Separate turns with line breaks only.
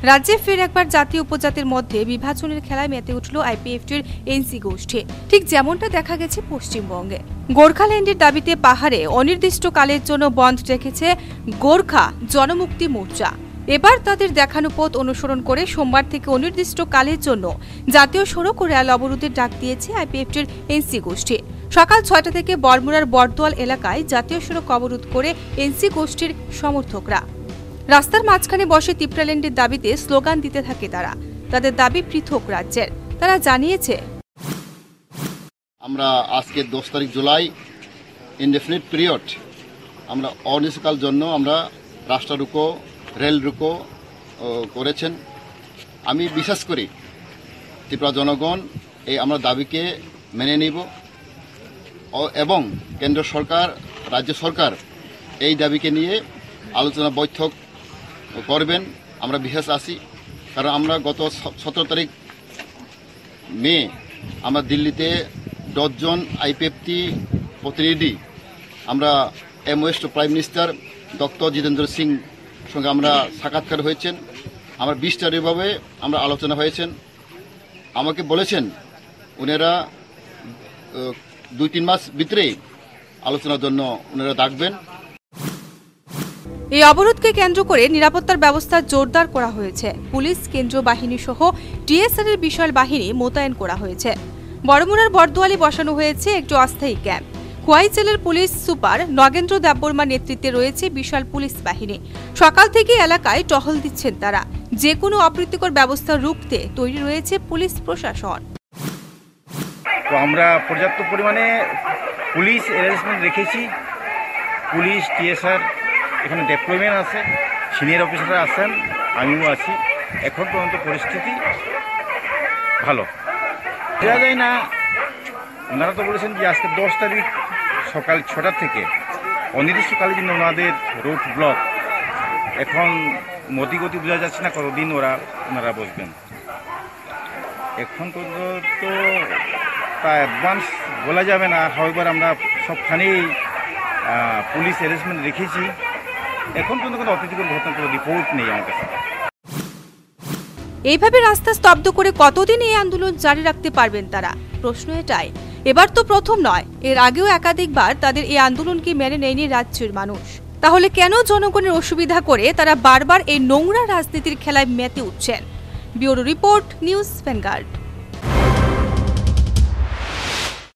রাজ্যে ফের একবার জাতীয় উপজাতির মধ্যে বিভাজনের খেলায় মেতে উঠল আইপিএফটির এনসি গোষ্ঠী। ঠিক যেমনটা দেখা গেছে পশ্চিমবঙ্গে। গোর্খাল্যান্ডের দাবিতে পাহাড়ে অনির্দিষ্টকালের জন্য বন্ধ রেখেছে গোর্খা জনমুক্তি মোর্চা। এবার তাদের দেখানো পথ অনুসরণ করে সোমবার থেকে অনির্দিষ্টকালের জন্য জাতীয় সড়ক ও রেল অবরোধের ডাক দিয়েছে আইপিএফটির এনসি গোষ্ঠী। সকাল ৬টা থেকে বরমুড়ার বরদোয়াল এলাকায় জাতীয় সড়ক অবরোধ করে এনসি গোষ্ঠীর সমর্থকরা রাস্তার মাঝখানে বসে তিপ্রাল্যান্ডের দাবিতে স্লোগান দিতে থাকে তারা। তাদের দাবি পৃথক রাজ্যের। তারা জানিয়েছে,
আমরা আজকে 10 তারিখ জুলাই ইনডেফিনিট পিরিয়ড আমরা অনির্দিষ্টকাল জন্য আমরা রাস্তা রুকো রেল রুকো করেছেন। আমি বিশ্বাস করি ত্রিপুরা জনগণ এই আমরা দাবিকে মেনে নিব এবং কেন্দ্র সরকার রাজ্য সরকার এই দাবিকে নিয়ে আলোচনা বৈঠক করবেন। আমরা বিশ্বাস আছি, কারণ আমরা গত 17 তারিখ মে আমরা দিল্লিতে 10 জন আইপিএফটি প্রতিনিধি আমরা MoS prime minister doctor Jitendra Singh সঙ্গে আমরা সাক্ষাৎকার হয়েছেন। আমরা 20 তারিখভাবে আমরা আলোচনা হয়েছেন। আমাকে বলেছেন ওনারা 2-3 মাস ভিতরেই আলোচনার জন্য ওনারা ডাকবেন।
এই অবরোধকে কেন্দ্র করে নিরাপত্তার ব্যবস্থা জোরদার করা হয়েছে। পুলিশ, কেন্দ্রীয় বাহিনী সহ টিএসআর এর বিশাল বাহিনী মোতায়েন করা হয়েছে। বরমুড়ার বরদোয়ালে বসানো হয়েছে একটি অস্থায়ী ক্যাম্প। খোয়াই জেলার পুলিশ সুপার নগেন্দ্র দেববর্মার নেতৃত্বে রয়েছে বিশাল পুলিশ বাহিনী। সকাল থেকে এলাকায় টহল দিচ্ছেন তারা। যে কোনো অপ্রীতিকর ব্যবস্থা রুখতে তৈরি রয়েছে পুলিশ প্রশাসন।
তো আমরা পর্যাপ্ত পরিমাণে পুলিশ অ্যারেঞ্জমেন্ট রেখেছি। পুলিশ টিএসআর এখানে ডেপ্লয়মেন্ট আছে, সিনিয়র অফিসাররা আছেন, আমিও আছি। এখন পর্যন্ত পরিস্থিতি ভালো। বোঝা যায় না, ওনারা তো বলেছেন যে আজকে 10 তারিখ সকাল 6টা থেকে অনির্দিষ্টকালের জন্য ওনাদের রোড ব্লক। এখন মতিগতি বোঝা যাচ্ছে না কতদিন ওনারা বসবেন। এখন পর্যন্ত তা অ্যাডভান্স বলা যাবে না। হয়বার আমরা সবখানেই পুলিশ অ্যারেঞ্জমেন্ট রেখেছি। এখন পর্যন্ত কোনো অপ্রীতিকর ঘটনা কোনো রিপোর্ট নেই আমার কাছে।
এইভাবে রাস্তা স্তব্ধ করে কতদিন এই আন্দোলন জারি রাখতে পারবেন তারা? প্রশ্ন এটাই। এবার তো প্রথম নয়, এর আগেও একাধিকবার তাদের এই আন্দোলনকে মেনে নেয়নি রাজ্যের মানুষ। তাহলে কেন জনগণের অসুবিধা করে তারা বারবার এই নোংরা রাজনীতির খেলায় মেতে উঠছেন? Bureau report, news vanguard.